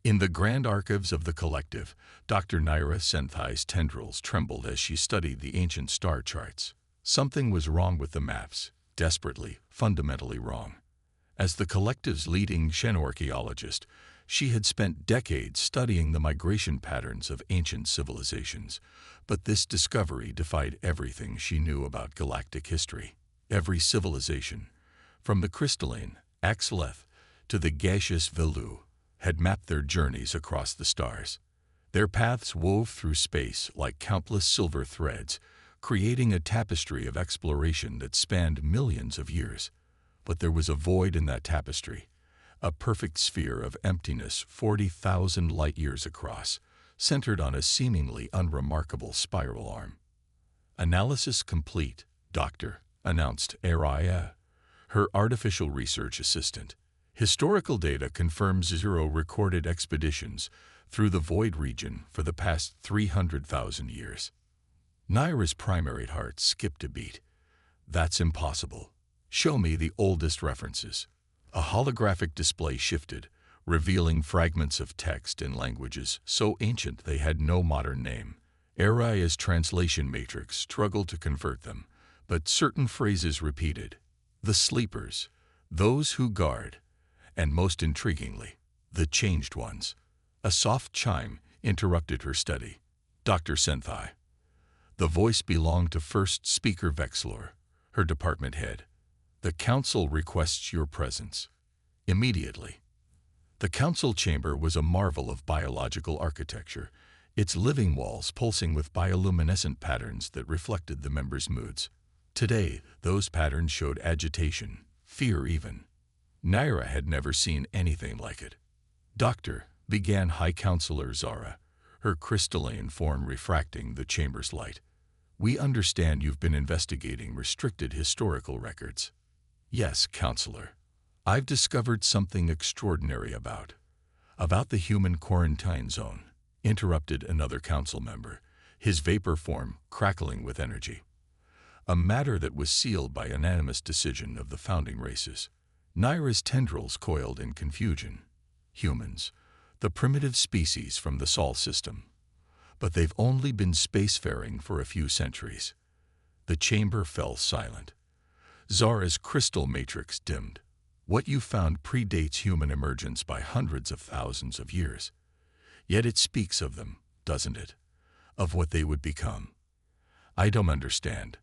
In the grand archives of the collective, Dr. Naira Senthai's tendrils trembled as she studied the ancient star charts. Something was wrong with the maps, desperately, fundamentally wrong. As the collective's leading xenoarchaeologist, she had spent decades studying the migration patterns of ancient civilizations, but this discovery defied everything she knew about galactic history. Every civilization, from the crystalline Axleth to the gaseous Velu, had mapped their journeys across the stars. Their paths wove through space like countless silver threads, creating a tapestry of exploration that spanned millions of years. But there was a void in that tapestry, a perfect sphere of emptiness 40,000 light-years across, centered on a seemingly unremarkable spiral arm. "Analysis complete, Doctor," announced Araya, her artificial research assistant. "Historical data confirms 0 recorded expeditions through the void region for the past 300,000 years. Naira's primary heart skipped a beat. "That's impossible. Show me the oldest references." A holographic display shifted, revealing fragments of text in languages so ancient they had no modern name. Araya's translation matrix struggled to convert them, but certain phrases repeated. "The sleepers, those who guard," and most intriguingly, "the changed ones." A soft chime interrupted her study. "Dr. Senthai." The voice belonged to First Speaker Vexlor, her department head. "The Council requests your presence. Immediately." The council chamber was a marvel of biological architecture, its living walls pulsing with bioluminescent patterns that reflected the members' moods. Today, those patterns showed agitation, fear even. Naira had never seen anything like it. "Doctor," began High Counselor Zara, her crystalline form refracting the chamber's light, "we understand you've been investigating restricted historical records." "Yes, Counselor. I've discovered something extraordinary about the human quarantine zone," interrupted another council member, his vapor form crackling with energy. "A matter that was sealed by unanimous decision of the founding races." Naira's tendrils coiled in confusion. "Humans, the primitive species from the Sol system. But they've only been spacefaring for a few centuries." The chamber fell silent. Zara's crystal matrix dimmed. "What you found predates human emergence by hundreds of thousands of years. Yet it speaks of them, doesn't it? Of what they would become." "I don't understand."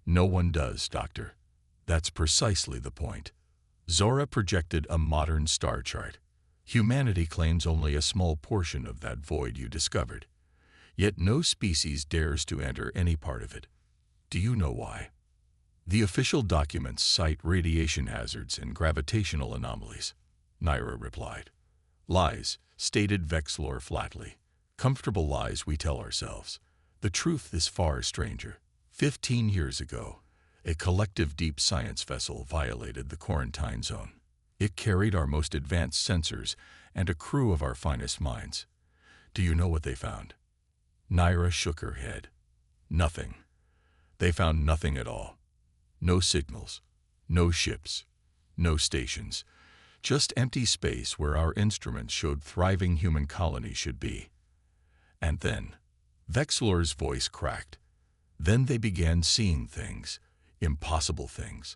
"No one does, Doctor. That's precisely the point." Zora projected a modern star chart. "Humanity claims only a small portion of that void you discovered. Yet no species dares to enter any part of it. Do you know why?" "The official documents cite radiation hazards and gravitational anomalies," Naira replied. "Lies," stated Vexlor flatly. "Comfortable lies we tell ourselves. The truth is far stranger. 15 years ago, a collective deep science vessel violated the quarantine zone. It carried our most advanced sensors and a crew of our finest minds. Do you know what they found?" Naira shook her head. "Nothing. They found nothing at all. No signals, no ships, no stations, just empty space where our instruments showed thriving human colonies should be. And then," Vexlor's voice cracked, "then they began seeing things, impossible things.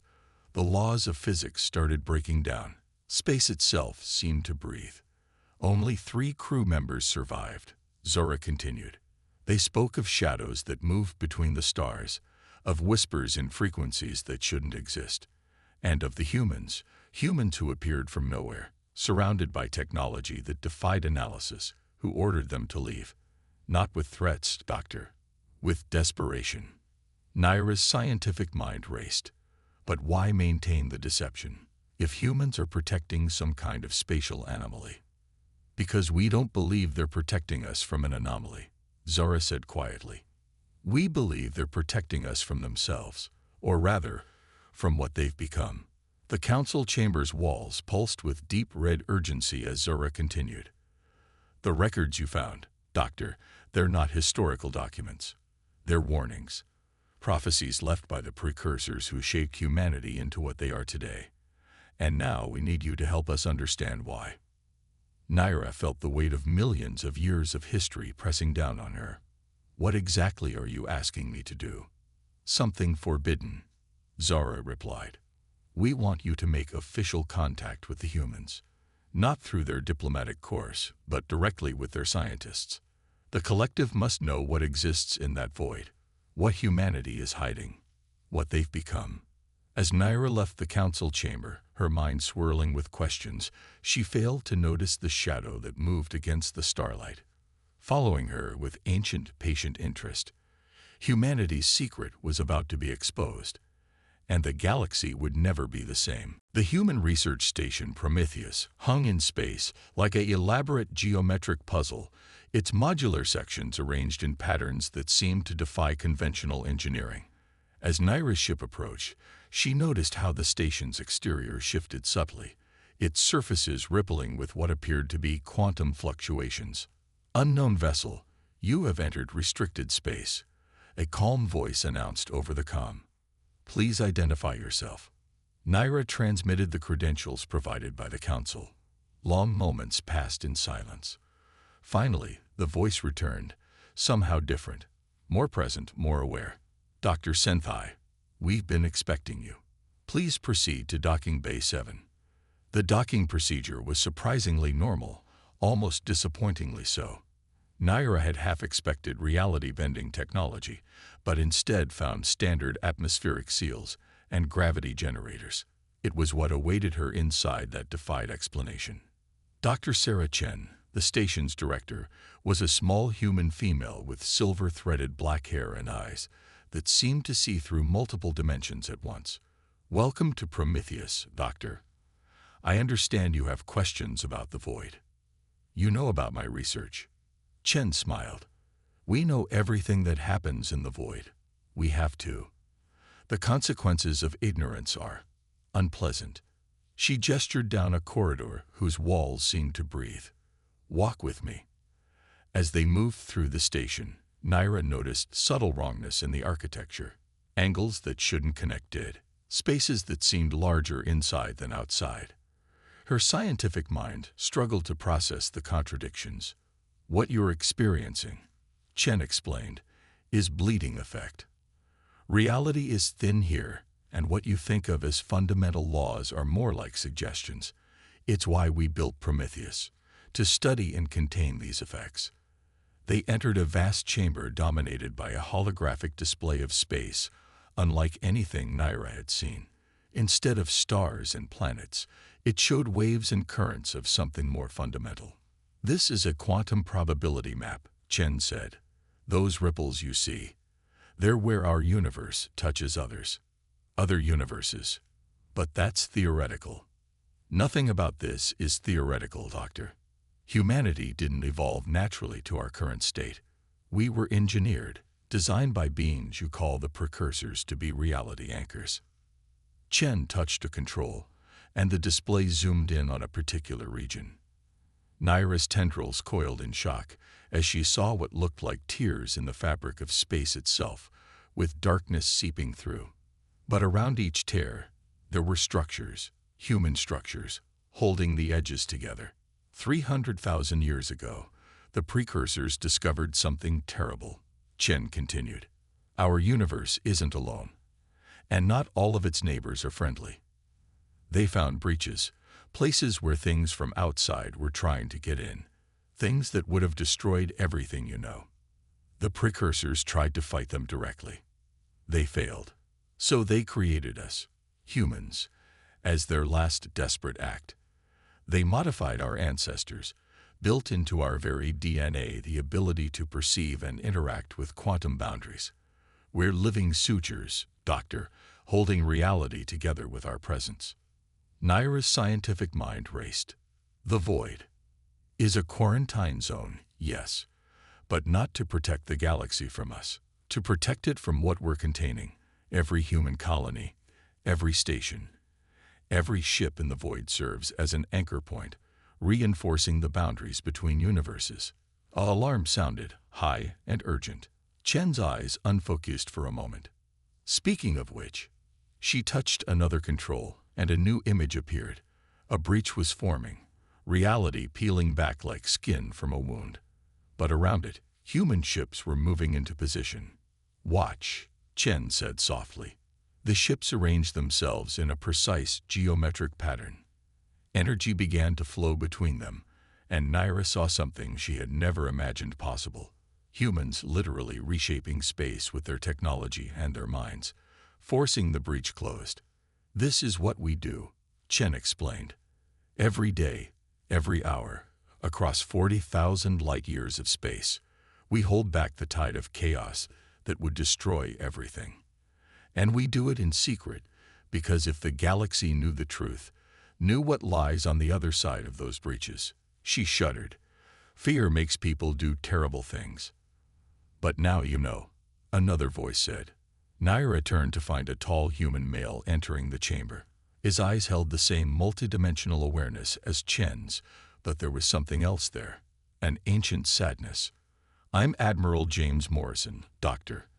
The laws of physics started breaking down. Space itself seemed to breathe. Only 3 crew members survived," Zora continued. "They spoke of shadows that moved between the stars, of whispers in frequencies that shouldn't exist, and of the humans who appeared from nowhere, surrounded by technology that defied analysis, who ordered them to leave. Not with threats, Doctor, with desperation." Naira's scientific mind raced. But why maintain the deception, if humans are protecting some kind of spatial anomaly? "Because we don't believe they're protecting us from an anomaly," Zora said quietly. "We believe they're protecting us from themselves, or rather, from what they've become." The council chamber's walls pulsed with deep red urgency as Zora continued. "The records you found, Doctor, they're not historical documents. They're warnings, prophecies left by the precursors who shaped humanity into what they are today. And now we need you to help us understand why." Naira felt the weight of millions of years of history pressing down on her. "What exactly are you asking me to do?" "Something forbidden," Zara replied. "We want you to make official contact with the humans, not through their diplomatic course, but directly with their scientists. The collective must know what exists in that void, what humanity is hiding, what they've become." As Naira left the council chamber, her mind swirling with questions, she failed to notice the shadow that moved against the starlight, following her with ancient, patient interest. Humanity's secret was about to be exposed, and the galaxy would never be the same. The human research station Prometheus hung in space like an elaborate geometric puzzle, its modular sections arranged in patterns that seemed to defy conventional engineering. As Naira's ship approached, she noticed how the station's exterior shifted subtly, its surfaces rippling with what appeared to be quantum fluctuations. "Unknown vessel, you have entered restricted space," a calm voice announced over the comm. "Please identify yourself." Naira transmitted the credentials provided by the council. Long moments passed in silence. Finally, the voice returned, somehow different, more present, more aware. "Dr. Senthai, we've been expecting you. Please proceed to docking bay 7. The docking procedure was surprisingly normal, almost disappointingly so. Naira had half expected reality-bending technology, but instead found standard atmospheric seals and gravity generators. It was what awaited her inside that defied explanation. Dr. Sarah Chen, the station's director, was a small human female with silver-threaded black hair and eyes that seemed to see through multiple dimensions at once. "Welcome to Prometheus, Doctor. I understand you have questions about the void. You know about my research." Chen smiled. "We know everything that happens in the void. We have to. The consequences of ignorance are unpleasant." She gestured down a corridor whose walls seemed to breathe. "Walk with me." As they moved through the station, Naira noticed subtle wrongness in the architecture. Angles that shouldn't connect did. Spaces that seemed larger inside than outside. Her scientific mind struggled to process the contradictions. "What you're experiencing," Chen explained, "is bleeding effect. Reality is thin here, and what you think of as fundamental laws are more like suggestions. It's why we built Prometheus, to study and contain these effects." They entered a vast chamber dominated by a holographic display of space, unlike anything Naira had seen. Instead of stars and planets, it showed waves and currents of something more fundamental. "This is a quantum probability map," Chen said. "Those ripples you see, they're where our universe touches other universes. But that's theoretical. Nothing about this is theoretical, Doctor. Humanity didn't evolve naturally to our current state. We were engineered, designed by beings you call the precursors to be reality anchors." Chen touched a control, and the display zoomed in on a particular region. Naira's tendrils coiled in shock as she saw what looked like tears in the fabric of space itself, with darkness seeping through. But around each tear, there were structures, human structures, holding the edges together. 300,000 years ago, the precursors discovered something terrible, Chen continued. "Our universe isn't alone, and not all of its neighbors are friendly. They found breaches, places where things from outside were trying to get in, things that would have destroyed everything you know. The precursors tried to fight them directly. They failed. So they created us, humans, as their last desperate act. They modified our ancestors, built into our very DNA the ability to perceive and interact with quantum boundaries. We're living sutures, Doctor, holding reality together with our presence." Naira's scientific mind raced. "The void is a quarantine zone, yes, but not to protect the galaxy from us, to protect it from what we're containing, every human colony, every station. Every ship in the void serves as an anchor point, reinforcing the boundaries between universes." An alarm sounded, high and urgent. Chen's eyes unfocused for a moment. Speaking of which, she touched another control, and a new image appeared. A breach was forming, reality peeling back like skin from a wound. But around it, human ships were moving into position. "Watch," Chen said softly. The ships arranged themselves in a precise geometric pattern. Energy began to flow between them, and Naira saw something she had never imagined possible. Humans literally reshaping space with their technology and their minds, forcing the breach closed. "This is what we do," Chen explained. "Every day, every hour, across 40,000 light-years of space, we hold back the tide of chaos that would destroy everything. And we do it in secret, because if the galaxy knew the truth, knew what lies on the other side of those breaches." She shuddered. "Fear makes people do terrible things." "But now you know," another voice said. Naira turned to find a tall human male entering the chamber. His eyes held the same multidimensional awareness as Chen's, but there was something else there, an ancient sadness. "I'm Admiral James Morrison, Doctor.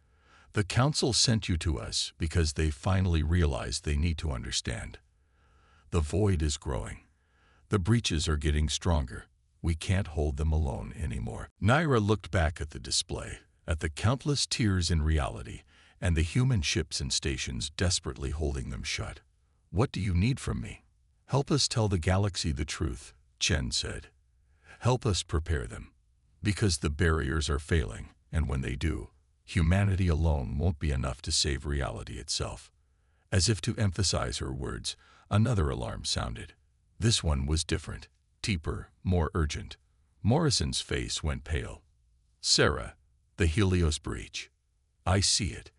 The Council sent you to us because they finally realized they need to understand. The void is growing. The breaches are getting stronger. We can't hold them alone anymore." Naira looked back at the display, at the countless tiers in reality, and the human ships and stations desperately holding them shut. "What do you need from me?" "Help us tell the galaxy the truth," Chen said. "Help us prepare them. Because the barriers are failing, and when they do, humanity alone won't be enough to save reality itself." As if to emphasize her words, another alarm sounded. This one was different, deeper, more urgent. Morrison's face went pale. "Sarah, the Helios breach." "I see it."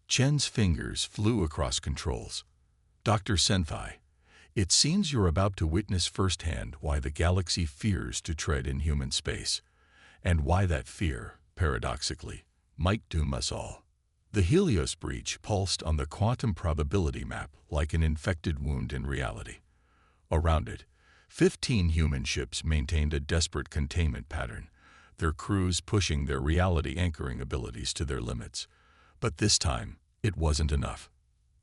Chen's fingers flew across controls. "Dr. Senthai, it seems you're about to witness firsthand why the galaxy fears to tread in human space, and why that fear, paradoxically, might doom us all." The Helios breach pulsed on the quantum probability map like an infected wound in reality. Around it, 15 human ships maintained a desperate containment pattern, their crews pushing their reality anchoring abilities to their limits. But this time, it wasn't enough.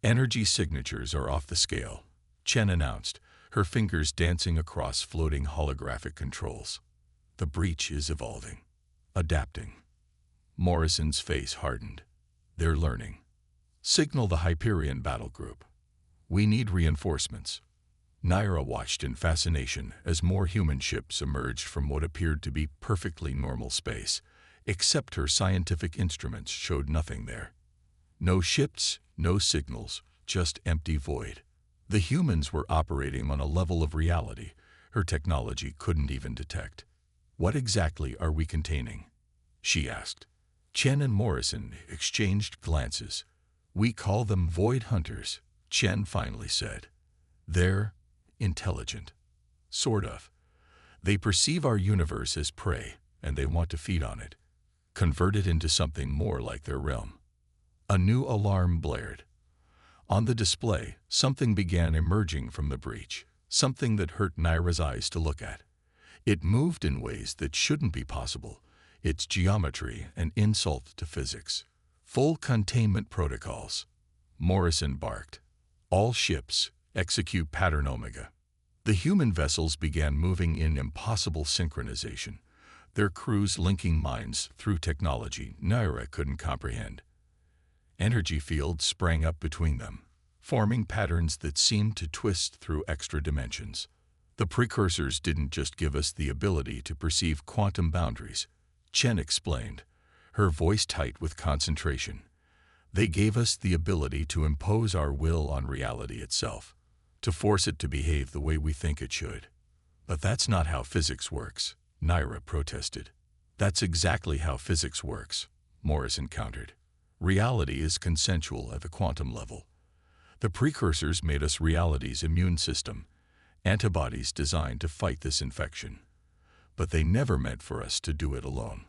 "Energy signatures are off the scale," Chen announced, her fingers dancing across floating holographic controls. "The breach is evolving, adapting." Morrison's face hardened. "They're learning. Signal the Hyperion battle group. We need reinforcements." Naira watched in fascination as more human ships emerged from what appeared to be perfectly normal space, except her scientific instruments showed nothing there. No ships, no signals, just empty void. The humans were operating on a level of reality her technology couldn't even detect. "What exactly are we containing?" she asked. Chen and Morrison exchanged glances. "We call them void hunters," Chen finally said. "They're intelligent. Sort of. They perceive our universe as prey, and they want to feed on it, convert it into something more like their realm." A new alarm blared. On the display, something began emerging from the breach, something that hurt Naira's eyes to look at. It moved in ways that shouldn't be possible, its geometry an insult to physics. "Full containment protocols," Morrison barked. "All ships, execute pattern Omega." The human vessels began moving in impossible synchronization, their crews linking minds through technology Naira couldn't comprehend. Energy fields sprang up between them, forming patterns that seemed to twist through extra dimensions. "The precursors didn't just give us the ability to perceive quantum boundaries," Chen explained, her voice tight with concentration. "They gave us the ability to impose our will on reality itself, to force it to behave the way we think it should." "But that's not how physics works," Naira protested. "That's exactly how physics works," Morrison countered. "Reality is consensual at the quantum level. The precursors made us reality's immune system, antibodies designed to fight this infection. But they never meant for us to do it alone."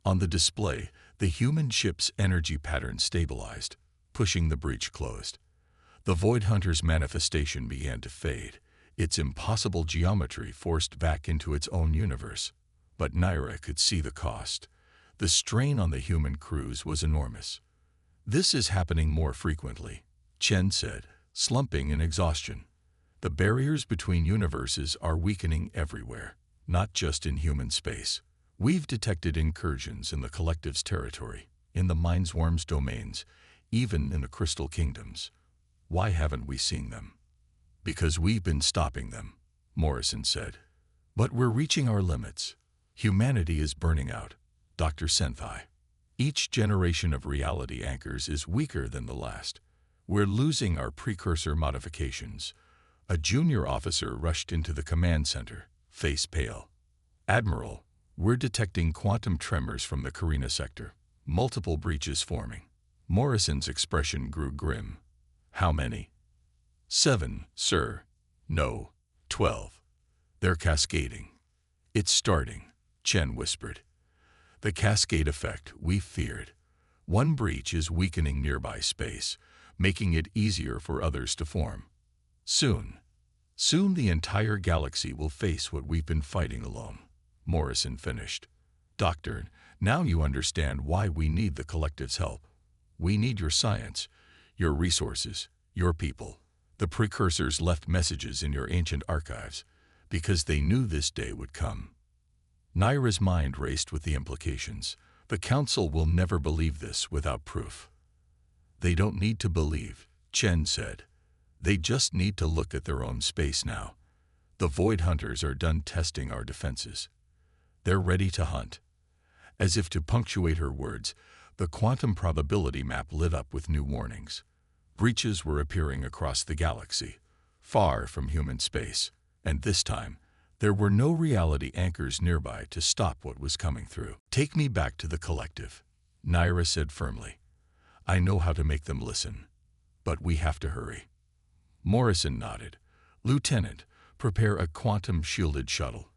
On the display, the human ship's energy pattern stabilized, pushing the breach closed. The Void Hunter's manifestation began to fade, its impossible geometry forced back into its own universe. But Naira could see the cost. The strain on the human crews was enormous. "This is happening more frequently," Chen said, slumping in exhaustion. The barriers between universes are weakening everywhere, not just in human space. We've detected incursions in the collective's territory, in the Mind's domains, even in the crystal kingdoms. Why haven't we seen them? Because we've been stopping them, Morrison said. But we're reaching our limits. Humanity is burning out, Dr. Senthai. Each generation of reality anchors is weaker than the last. We're losing our precursor modifications. A junior officer rushed into the command center, face pale. Admiral, we're detecting quantum tremors from the Carina sector. Multiple breaches forming. Morrison's expression grew grim. How many? 7, sir. No, 12. They're cascading. It's starting, Chen whispered. The cascade effect we feared. One breach is weakening nearby space, making it easier for others to form. Soon the entire galaxy will face what we've been fighting alone, Morrison finished. Doctor, now you understand why we need the collective's help. We need your science, your resources, your people. The precursors left messages in your ancient archives because they knew this day would come. Naira's mind raced with the implications. The Council will never believe this without proof. They don't need to believe, Chen said. They just need to look at their own space now. The Void Hunters are done testing our defenses. They're ready to hunt. As if to punctuate her words, the quantum probability map lit up with new warnings. Breaches were appearing across the galaxy, far from human space, and this time, there were no reality anchors nearby to stop what was coming through. Take me back to the collective, Naira said firmly. I know how to make them listen, but we have to hurry. Morrison nodded. Lieutenant, prepare a quantum-shielded shuttle.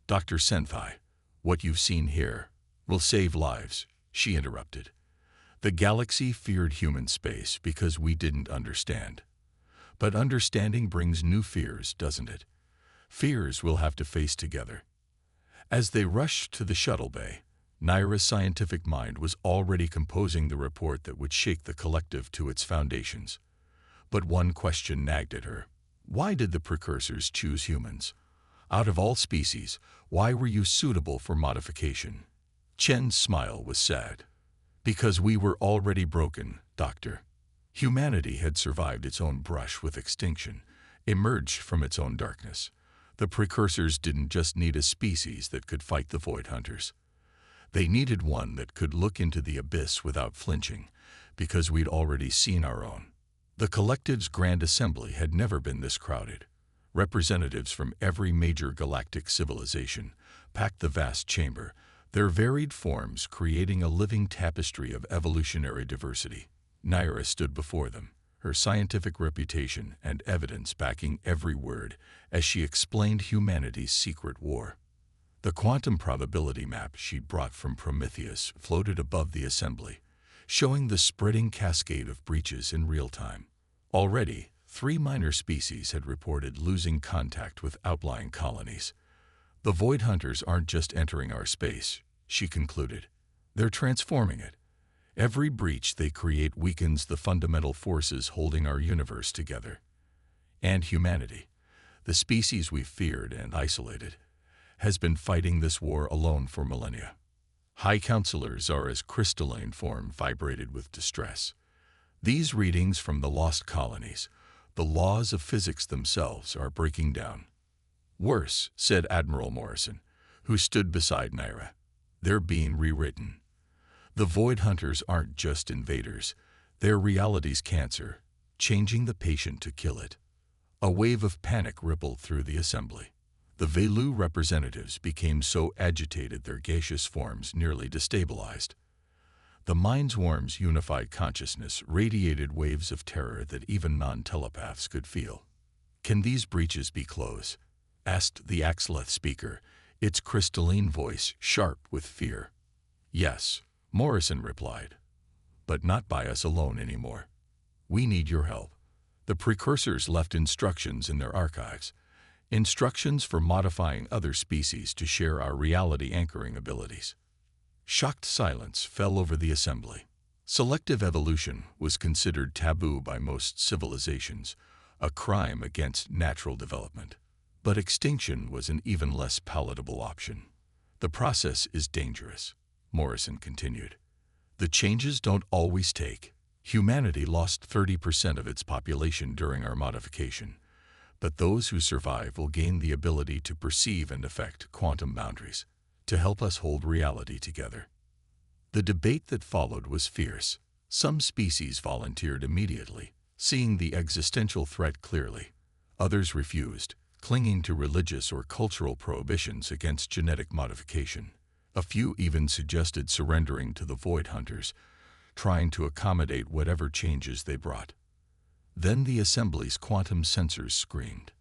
Dr. Senthai, what you've seen here will save lives, she interrupted. The galaxy feared human space because we didn't understand. But understanding brings new fears, doesn't it? Fears we'll have to face together. As they rushed to the shuttle bay, Naira's scientific mind was already composing the report that would shake the collective to its foundations. But one question nagged at her. Why did the precursors choose humans? Out of all species, why were you suitable for modification? Chen's smile was sad. Because we were already broken, Doctor. Humanity had survived its own brush with extinction, emerged from its own darkness. The precursors didn't just need a species that could fight the Void Hunters. They needed one that could look into the abyss without flinching, because we'd already seen our own. The collective's Grand Assembly had never been this crowded. Representatives from every major galactic civilization packed the vast chamber, their varied forms creating a living tapestry of evolutionary diversity. Naira stood before them, her scientific reputation and evidence backing every word as she explained humanity's secret war. The quantum probability map she'd brought from Prometheus floated above the assembly, showing the spreading cascade of breaches in real time. Already, 3 minor species had reported losing contact with outlying colonies. The Void Hunters aren't just entering our space, she concluded. They're transforming it. Every breach they create weakens the fundamental forces holding our universe together. And humanity, the species we feared and isolated, has been fighting this war alone for millennia. High Counselors are as crystalline form vibrated with distress. These readings from the lost colonies, the laws of physics themselves, are breaking down. Worse, said Admiral Morrison, who stood beside Naira. They're being rewritten. The Void Hunters aren't just invaders. They're reality's cancer, changing the patient to kill it. A wave of panic rippled through the assembly. The Velu representatives became so agitated their gaseous forms nearly destabilized. The Mind's unified consciousness radiated waves of terror that even non-telepaths could feel. Can these breaches be closed? Asked the Axleth speaker, its crystalline voice sharp with fear. Yes, Morrison replied, but not by us alone anymore. We need your help. The precursors left instructions in their archives, instructions for modifying other species to share our reality anchoring abilities. Shocked silence fell over the assembly. Selective evolution was considered taboo by most civilizations, a crime against natural development. But extinction was an even less palatable option. The process is dangerous, Morrison continued. The changes don't always take. Humanity lost 30% of its population during our modification, but those who survive will gain the ability to perceive and affect quantum boundaries, to help us hold reality together. The debate that followed was fierce. Some species volunteered immediately, seeing the existential threat clearly. Others refused, clinging to religious or cultural prohibitions against genetic modification. A few even suggested surrendering to the Void Hunters, trying to accommodate whatever changes they brought. Then the assembly's quantum sensors screamed.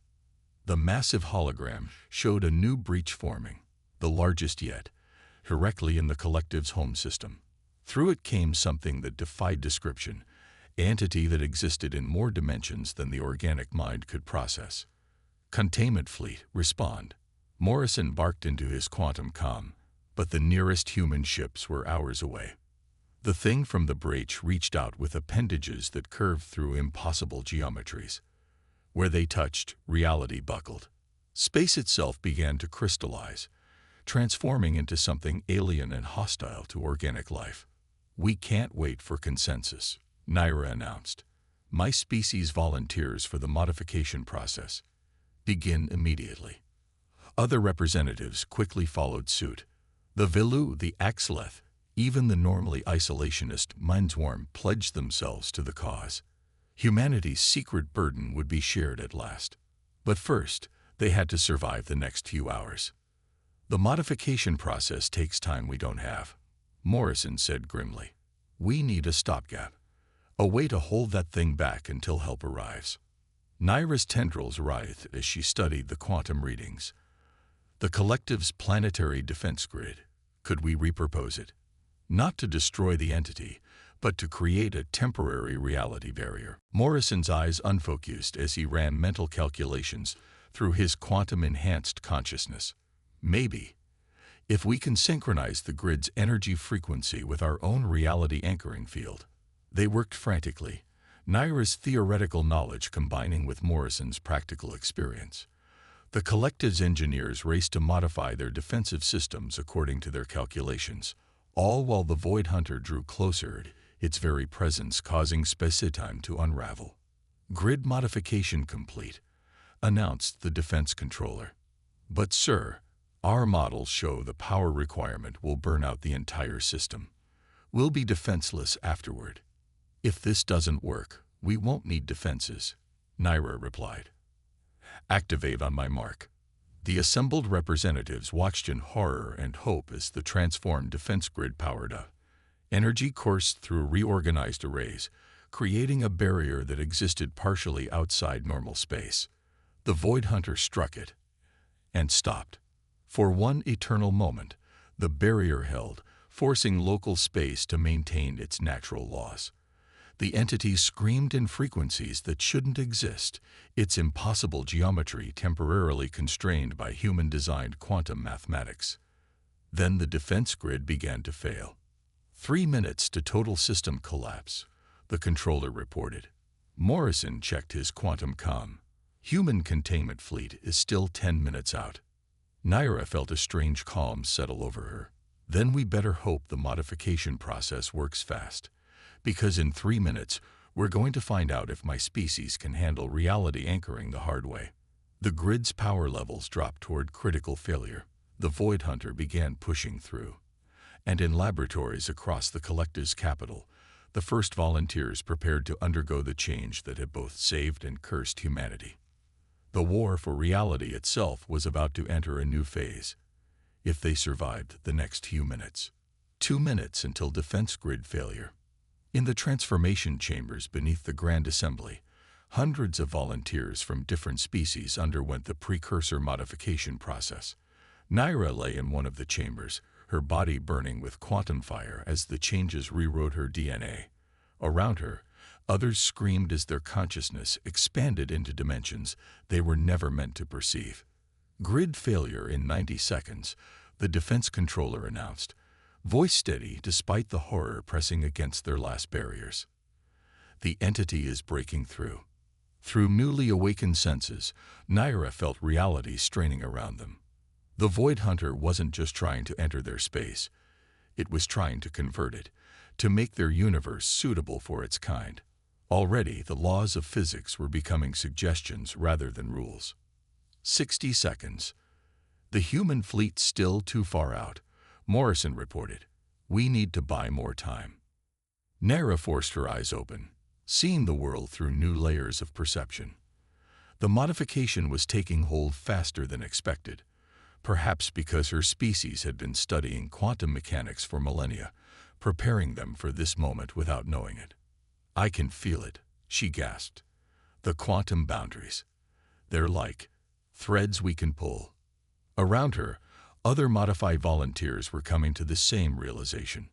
The massive hologram showed a new breach forming, the largest yet, directly in the collective's home system. Through it came something that defied description, an entity that existed in more dimensions than the organic mind could process. Containment fleet, respond. Morrison barked into his quantum comm, but the nearest human ships were hours away. The thing from the breach reached out with appendages that curved through impossible geometries. Where they touched, reality buckled. Space itself began to crystallize, transforming into something alien and hostile to organic life. We can't wait for consensus, Naira announced. My species volunteers for the modification process. Begin immediately. Other representatives quickly followed suit. The Vilu, the Axleth, even the normally isolationist Mindswarm pledged themselves to the cause. Humanity's secret burden would be shared at last. But first, they had to survive the next few hours. The modification process takes time we don't have, Morrison said grimly. We need a stopgap, a way to hold that thing back until help arrives. Naira's tendrils writhed as she studied the quantum readings. The collective's planetary defense grid. Could we repurpose it? Not to destroy the entity, but to create a temporary reality barrier. Morrison's eyes unfocused as he ran mental calculations through his quantum-enhanced consciousness. Maybe, if we can synchronize the grid's energy frequency with our own reality anchoring field. They worked frantically, Naira's theoretical knowledge combining with Morrison's practical experience. The collective's engineers raced to modify their defensive systems according to their calculations, all while the Void Hunter drew closer, its very presence causing space-time to unravel. Grid modification complete, announced the defense controller. But sir, our models show the power requirement will burn out the entire system. We'll be defenseless afterward. If this doesn't work, we won't need defenses, Naira replied. Activate on my mark. The assembled representatives watched in horror and hope as the transformed defense grid powered up. Energy coursed through reorganized arrays, creating a barrier that existed partially outside normal space. The Void Hunter struck it and stopped. For one eternal moment, the barrier held, forcing local space to maintain its natural laws. The entity screamed in frequencies that shouldn't exist, its impossible geometry temporarily constrained by human-designed quantum mathematics. Then the defense grid began to fail. 3 minutes to total system collapse, the controller reported. Morrison checked his quantum comm. Human containment fleet is still 10 minutes out. Naira felt a strange calm settle over her. Then we better hope the modification process works fast, because in 3 minutes, we're going to find out if my species can handle reality anchoring the hard way. The grid's power levels dropped toward critical failure. The Void Hunter began pushing through. And in laboratories across the collective's capital, the first volunteers prepared to undergo the change that had both saved and cursed humanity. The war for reality itself was about to enter a new phase, if they survived the next few minutes. 2 minutes until defense grid failure. In the transformation chambers beneath the Grand Assembly, hundreds of volunteers from different species underwent the precursor modification process. Naira lay in one of the chambers, her body burning with quantum fire as the changes rewrote her DNA. Around her, others screamed as their consciousness expanded into dimensions they were never meant to perceive. Grid failure in 90 seconds, the defense controller announced, voice steady despite the horror pressing against their last barriers. The entity is breaking through. Through newly awakened senses, Naira felt reality straining around them. The Void Hunter wasn't just trying to enter their space, it was trying to convert it, to make their universe suitable for its kind. Already, the laws of physics were becoming suggestions rather than rules. 60 seconds. The human fleet still too far out, Morrison reported. We need to buy more time. Naira forced her eyes open, seeing the world through new layers of perception. The modification was taking hold faster than expected, perhaps because her species had been studying quantum mechanics for millennia, preparing them for this moment without knowing it. I can feel it, she gasped. The quantum boundaries. They're like threads we can pull. Around her, other modified volunteers were coming to the same realization.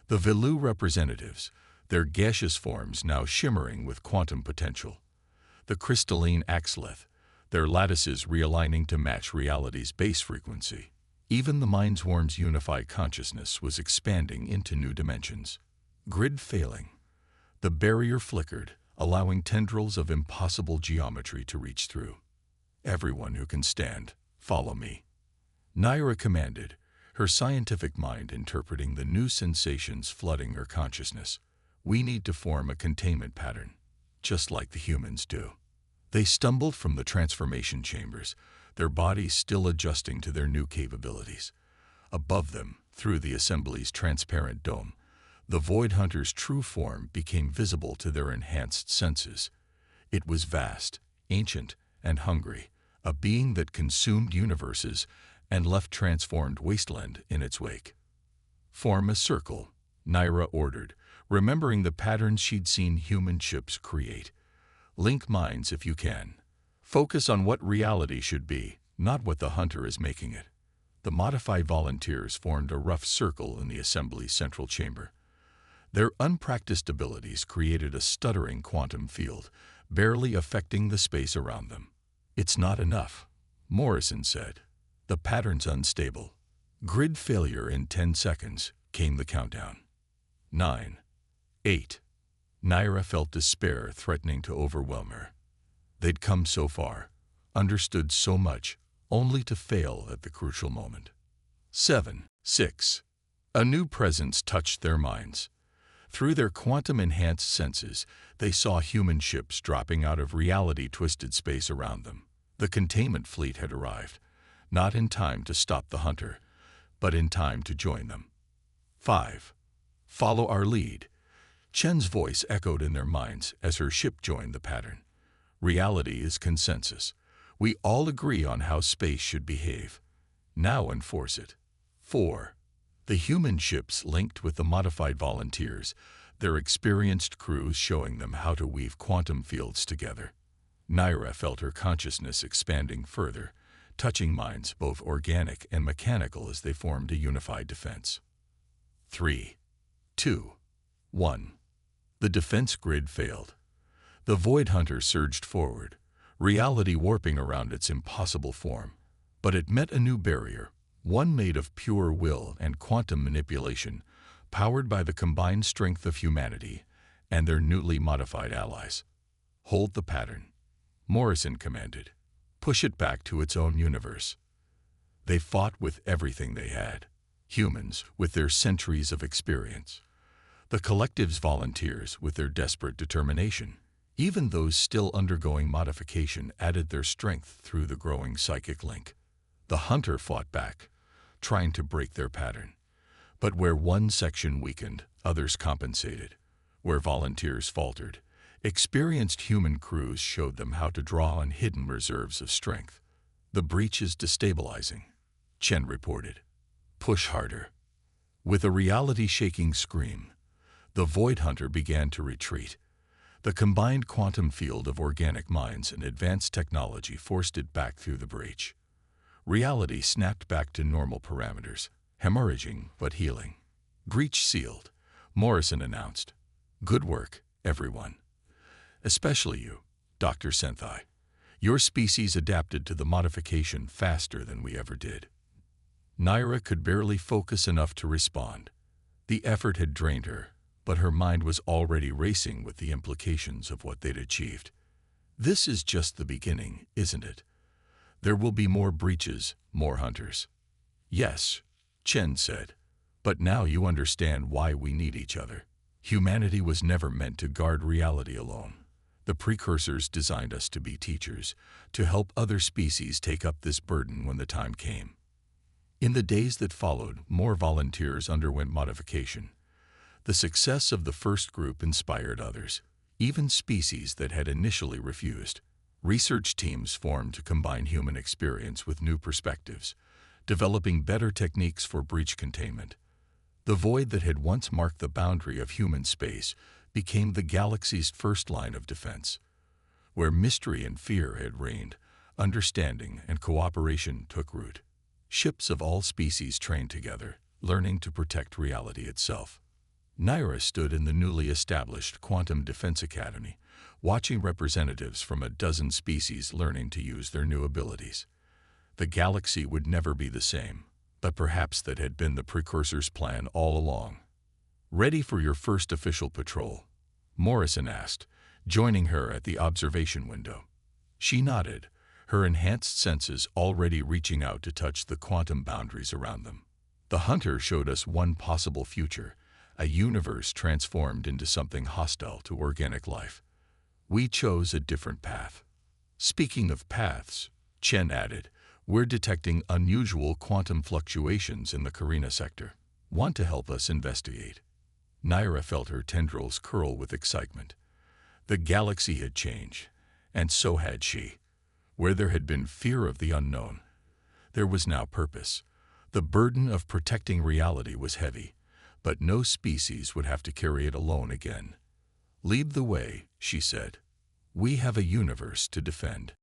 The Velu representatives, their gaseous forms now shimmering with quantum potential. The crystalline Axleth, their lattices realigning to match reality's base frequency. Even the Mindswarm's unified consciousness was expanding into new dimensions. Grid failing. The barrier flickered, allowing tendrils of impossible geometry to reach through. Everyone who can stand, follow me. Naira commanded, her scientific mind interpreting the new sensations flooding her consciousness. We need to form a containment pattern, just like the humans do. They stumbled from the transformation chambers, their bodies still adjusting to their new capabilities. Above them, through the assembly's transparent dome, the Void Hunter's true form became visible to their enhanced senses. It was vast, ancient, and hungry, a being that consumed universes and left transformed wasteland in its wake. Form a circle, Naira ordered, remembering the patterns she'd seen human ships create. Link minds if you can. Focus on what reality should be, not what the hunter is making it. The modified volunteers formed a rough circle in the assembly's central chamber. Their unpracticed abilities created a stuttering quantum field, barely affecting the space around them. It's not enough, Morrison said. The pattern's unstable. Grid failure in 10 seconds, came the countdown. 9, 8. Naira felt despair threatening to overwhelm her. They'd come so far, understood so much, only to fail at the crucial moment. 7, 6. A new presence touched their minds. Through their quantum-enhanced senses, they saw human ships dropping out of reality-twisted space around them. The containment fleet had arrived, not in time to stop the hunter, but in time to join them. 5. Follow our lead. Chen's voice echoed in their minds as her ship joined the pattern. Reality is consensus. We all agree on how space should behave. Now enforce it. 4. The human ships linked with the modified volunteers, their experienced crews showing them how to weave quantum fields together. Naira felt her consciousness expanding further, touching minds both organic and mechanical as they formed a unified defense. 3, 2, 1. The defense grid failed. The Void Hunter surged forward, reality warping around its impossible form. But it met a new barrier, one made of pure will and quantum manipulation, powered by the combined strength of humanity and their newly modified allies. Hold the pattern, Morrison commanded. Push it back to its own universe. They fought with everything they had, humans with their centuries of experience. The collective's volunteers with their desperate determination. Even those still undergoing modification added their strength through the growing psychic link. The hunter fought back, trying to break their pattern. But where one section weakened, others compensated. Where volunteers faltered, experienced human crews showed them how to draw on hidden reserves of strength. The breach is destabilizing, Chen reported. Push harder. With a reality-shaking scream, the Void Hunter began to retreat. The combined quantum field of organic minds and advanced technology forced it back through the breach. Reality snapped back to normal parameters, hemorrhaging but healing. Breach sealed, Morrison announced. Good work, everyone. Especially you, Dr. Senthai. Your species adapted to the modification faster than we ever did. Naira could barely focus enough to respond. The effort had drained her, but her mind was already racing with the implications of what they'd achieved. This is just the beginning, isn't it? There will be more breaches, more hunters. Yes, Chen said. But now you understand why we need each other. Humanity was never meant to guard reality alone. The precursors designed us to be teachers, to help other species take up this burden when the time came. In the days that followed, more volunteers underwent modification. The success of the first group inspired others, even species that had initially refused. Research teams formed to combine human experience with new perspectives, developing better techniques for breach containment. The void that had once marked the boundary of human space became the galaxy's first line of defense. Where mystery and fear had reigned, understanding and cooperation took root. Ships of all species trained together, learning to protect reality itself. Naira stood in the newly established Quantum Defense Academy, watching representatives from a dozen species learning to use their new abilities. The galaxy would never be the same, but perhaps that had been the precursor's plan all along. "Ready for your first official patrol?" Morrison asked, joining her at the observation window. She nodded, her enhanced senses already reaching out to touch the quantum boundaries around them. The hunter showed us one possible future, a universe transformed into something hostile to organic life. We chose a different path. Speaking of paths, Chen added, we're detecting unusual quantum fluctuations in the Carina sector. Want to help us investigate? Naira felt her tendrils curl with excitement. The galaxy had changed, and so had she. Where there had been fear of the unknown, there was now purpose. The burden of protecting reality was heavy, but no species would have to carry it alone again. "Lead the way," she said. "We have a universe to defend."